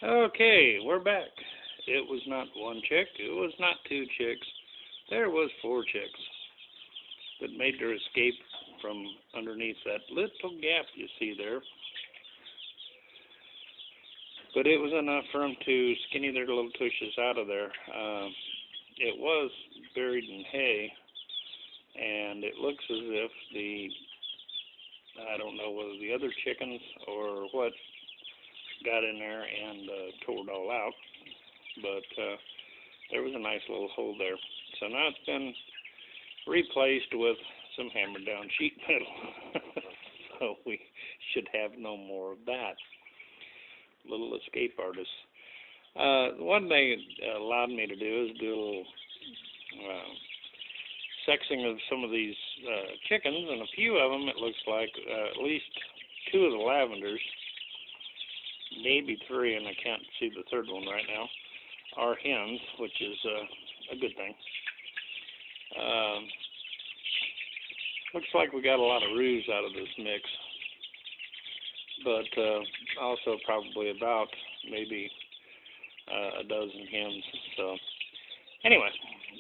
Okay, we're back. It was not one chick, it was not two chicks. There was four chicks that made their escape from underneath that little gap you see there. But it was enough for them to skinny their little tushes out of there. It was buried in hay, and it looks as if I don't know whether the other chickens or what got in there and tore it all out. But there was a nice little hole there. So now it's been replaced with some hammered down sheet metal. So we should have no more of that. Little escape artists. One thing it allowed me to do is do a little sexing of some of these chickens, and a few of them, it looks like, at least two of the lavenders, maybe three, and I can't see the third one right now, are hens, which is a good thing. Looks like we got a lot of roos out of this mix, but also probably about maybe a dozen hens. So anyway,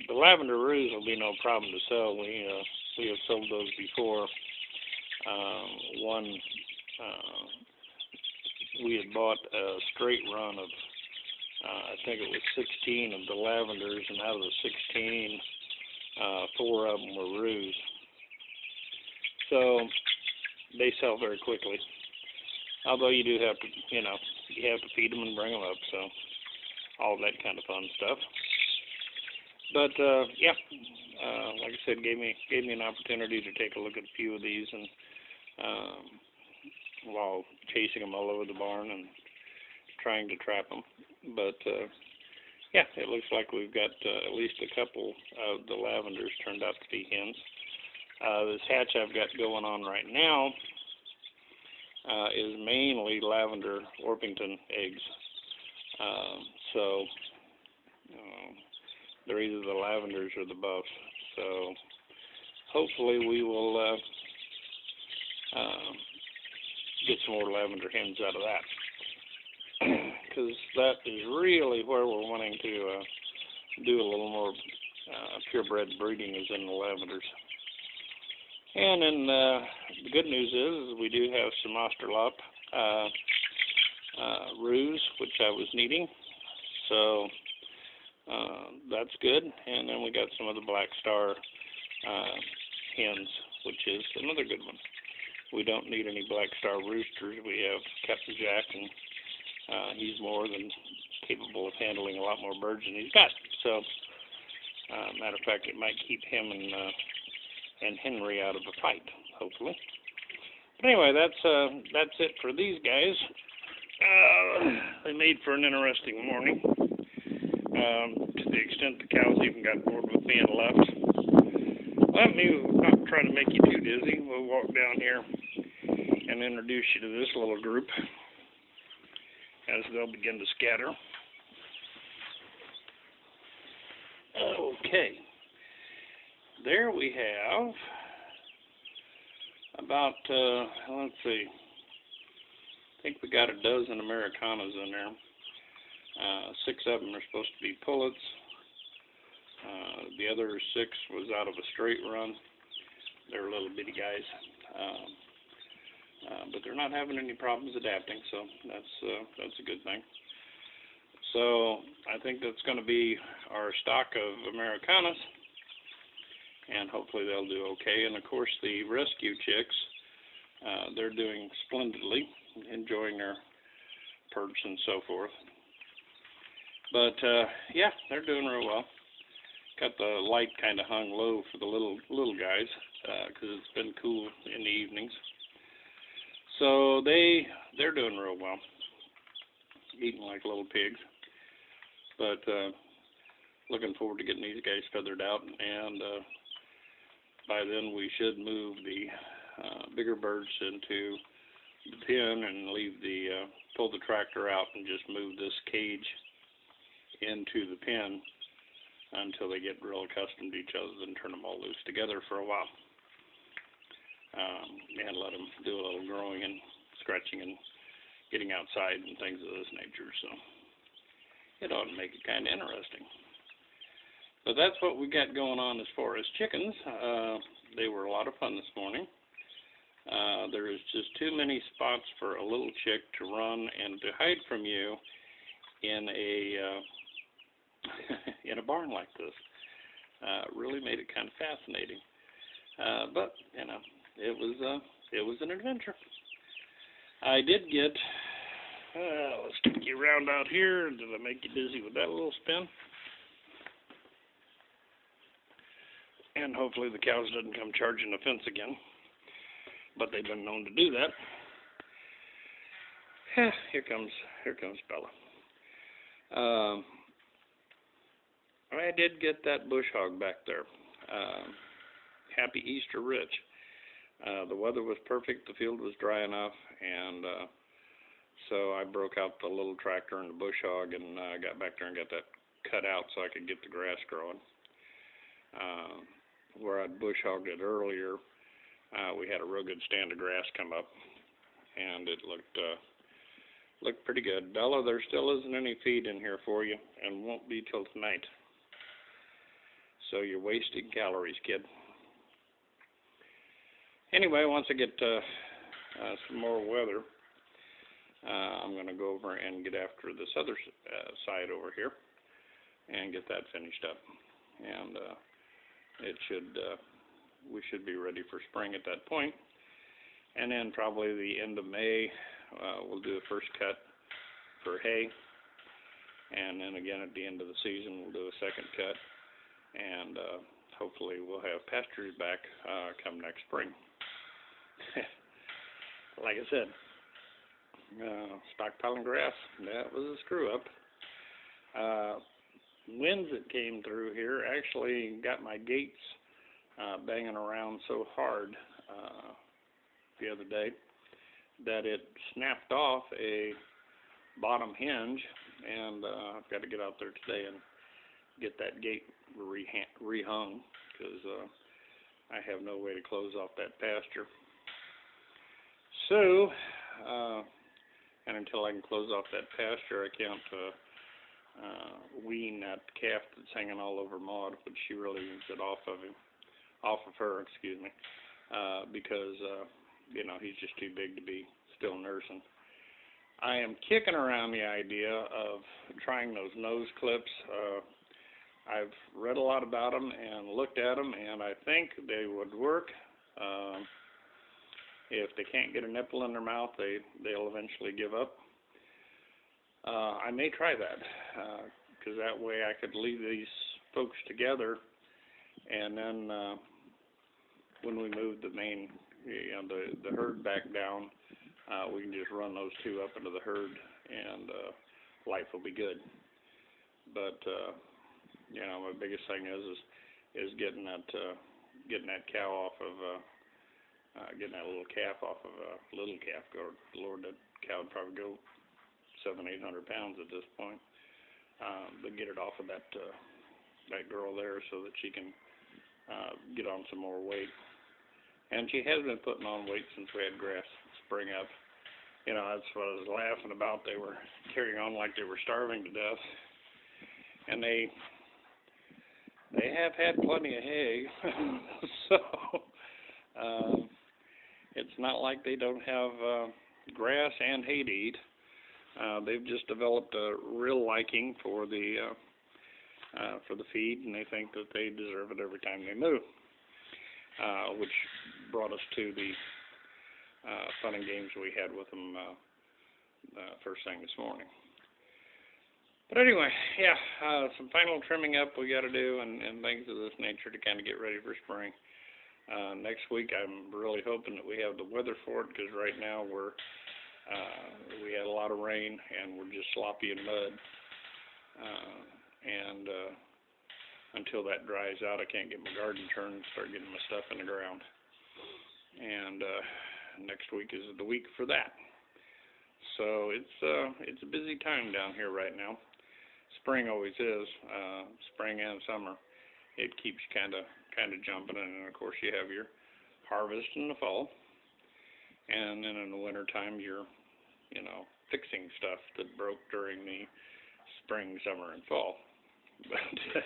the lavender roos will be no problem to sell. We have sold those before. One we had bought a straight run of I think it was 16 of the lavenders, and out of the 16, 4 of them were roos. So they sell very quickly. Although you do have to, you have to feed them and bring them up, so all that kind of fun stuff. But yeah, like I said, gave me an opportunity to take a look at a few of these, and while chasing them all over the barn and trying to trap them. But yeah, it looks like we've got at least a couple of the lavenders turned out to be hens. This hatch I've got going on right now is mainly lavender Orpington eggs. So they're either the lavenders or the buffs. So hopefully we will get some more lavender hens out of that. Because that is really where we're wanting to do a little more purebred breeding, is in the lavenders. And then the good news is we do have some Australorp roos, which I was needing. So that's good. And then we got some of the Black Star hens, which is another good one. We don't need any Black Star roosters. We have Captain Jack, and he's more than capable of handling a lot more birds than he's got. So, matter of fact, it might keep him and Henry out of a fight, hopefully. But anyway, that's it for these guys. They made for an interesting morning. To the extent the cows even got bored with me and left. Let me not try to make you too dizzy. We'll walk down here and introduce you to this little group as they'll begin to scatter. Okay. There we have about, let's see, I think we got a dozen Americanas in there. 6 of them are supposed to be pullets. The other 6 was out of a straight run. They're little bitty guys. But they're not having any problems adapting, so that's a good thing. So I think that's going to be our stock of Americanas, and hopefully they'll do okay. And of course the rescue chicks, they're doing splendidly, enjoying their perch and so forth. But yeah, they're doing real well. Got the light kind of hung low for the little guys because it's been cool in the evenings. So they're doing real well, eating like little pigs. But looking forward to getting these guys feathered out, and by then we should move the bigger birds into the pen and leave pull the tractor out and just move this cage into the pen until they get real accustomed to each other, then turn them all loose together for a while. And let them do a little growing and scratching and getting outside and things of this nature. So it ought to make it kind of interesting. But that's what we got going on as far as chickens. They were a lot of fun this morning. There is just too many spots for a little chick to run and to hide from you in a in a barn like this. Really made it kind of fascinating. But you know, it was an adventure. I did get. Let's take you around out here. Did I make you dizzy with that little spin? And hopefully the cows didn't come charging the fence again. But they've been known to do that. Here comes Bella. I did get that bush hog back there. Happy Easter, Rich. The weather was perfect. The field was dry enough, and so I broke out the little tractor and the bush hog, and got back there and got that cut out so I could get the grass growing. Where I'd bush hogged it earlier, we had a real good stand of grass come up, and it looked pretty good. Bella, there still isn't any feed in here for you, and won't be till tonight. So you're wasting calories, kid. Anyway, once I get some more weather, I'm going to go over and get after this other side over here and get that finished up. And we should be ready for spring at that point. And then probably the end of May, we'll do a first cut for hay. And then again at the end of the season, we'll do a second cut. And hopefully we'll have pastures back come next spring. Like I said, stockpiling grass, that was a screw up. Winds that came through here actually got my gates banging around so hard the other day that it snapped off a bottom hinge, and I've got to get out there today and get that gate rehung because I have no way to close off that pasture. So, and until I can close off that pasture, I can't wean that calf that's hanging all over Maud, but she really needs it off of her, because you know, he's just too big to be still nursing. I am kicking around the idea of trying those nose clips. I've read a lot about them and looked at them, and I think they would work. If they can't get a nipple in their mouth, they'll eventually give up. I may try that, because that way I could leave these folks together, and then when we move the main, the herd back down, we can just run those two up into the herd, and life will be good. But you know, my biggest thing is getting that cow off of getting that little calf off of little calf. Lord, that cow would probably go 700-800 pounds at this point. But get it off of that girl there so that she can get on some more weight. And she has been putting on weight since we had grass spring up. You know, that's what I was laughing about. They were carrying on like they were starving to death. And they have had plenty of hay. So it's not like they don't have grass and hay to eat. They've just developed a real liking for the feed, and they think that they deserve it every time they move. Which brought us to the fun and games we had with them first thing this morning. But anyway, yeah, some final trimming up we got to do and things of this nature to kind of get ready for spring. Next week, I'm really hoping that we have the weather for it, because right now we had a lot of rain and we're just sloppy in mud. Until that dries out, I can't get my garden turned and start getting my stuff in the ground. And next week is the week for that. So it's a busy time down here right now. Spring always is. Spring and summer, it keeps kind of jumping, and then of course you have your harvest in the fall, and then in the winter time you're fixing stuff that broke during the spring, summer, and fall. But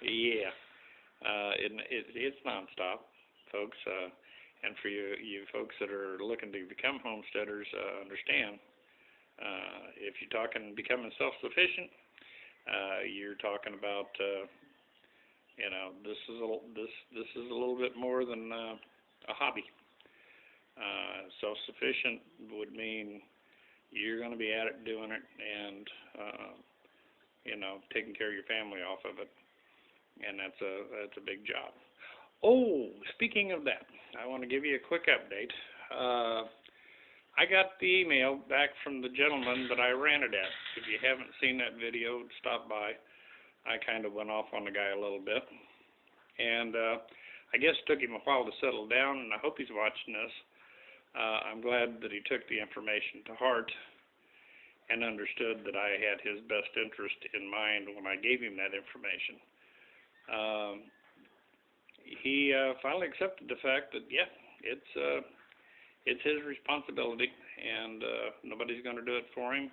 yeah, it's nonstop, folks. And for you folks that are looking to become homesteaders, understand if you're talking becoming self-sufficient, you're talking about this is a little bit more than a hobby. Self-sufficient would mean you're going to be at it doing it, and taking care of your family off of it, and that's a big job. Oh, speaking of that, I want to give you a quick update. I got the email back from the gentleman that I ranted at. If you haven't seen that video, stop by. I kind of went off on the guy a little bit, and I guess it took him a while to settle down, and I hope he's watching this. I'm glad that he took the information to heart and understood that I had his best interest in mind when I gave him that information. He finally accepted the fact that, yeah, it's his responsibility, and nobody's going to do it for him,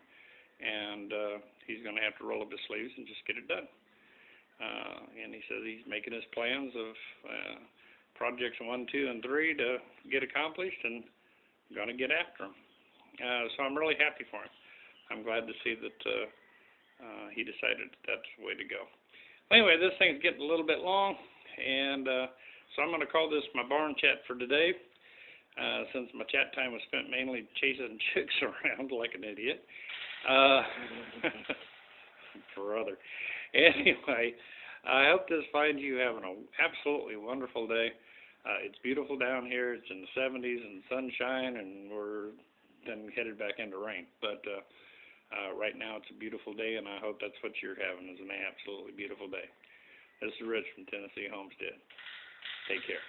and he's going to have to roll up his sleeves and just get it done. And he says he's making his plans of projects 1, 2, and 3 to get accomplished, and going to get after them. So I'm really happy for him. I'm glad to see that he decided that's the way to go. Anyway, this thing's getting a little bit long, and so I'm going to call this my barn chat for today, since my chat time was spent mainly chasing chicks around like an idiot. Brother. Anyway, I hope this finds you having an absolutely wonderful day. It's beautiful down here. It's in the 70s and sunshine, and we're then headed back into rain. But right now it's a beautiful day, and I hope that's what you're having, is an absolutely beautiful day. This is Rich from Tennessee Homestead. Take care.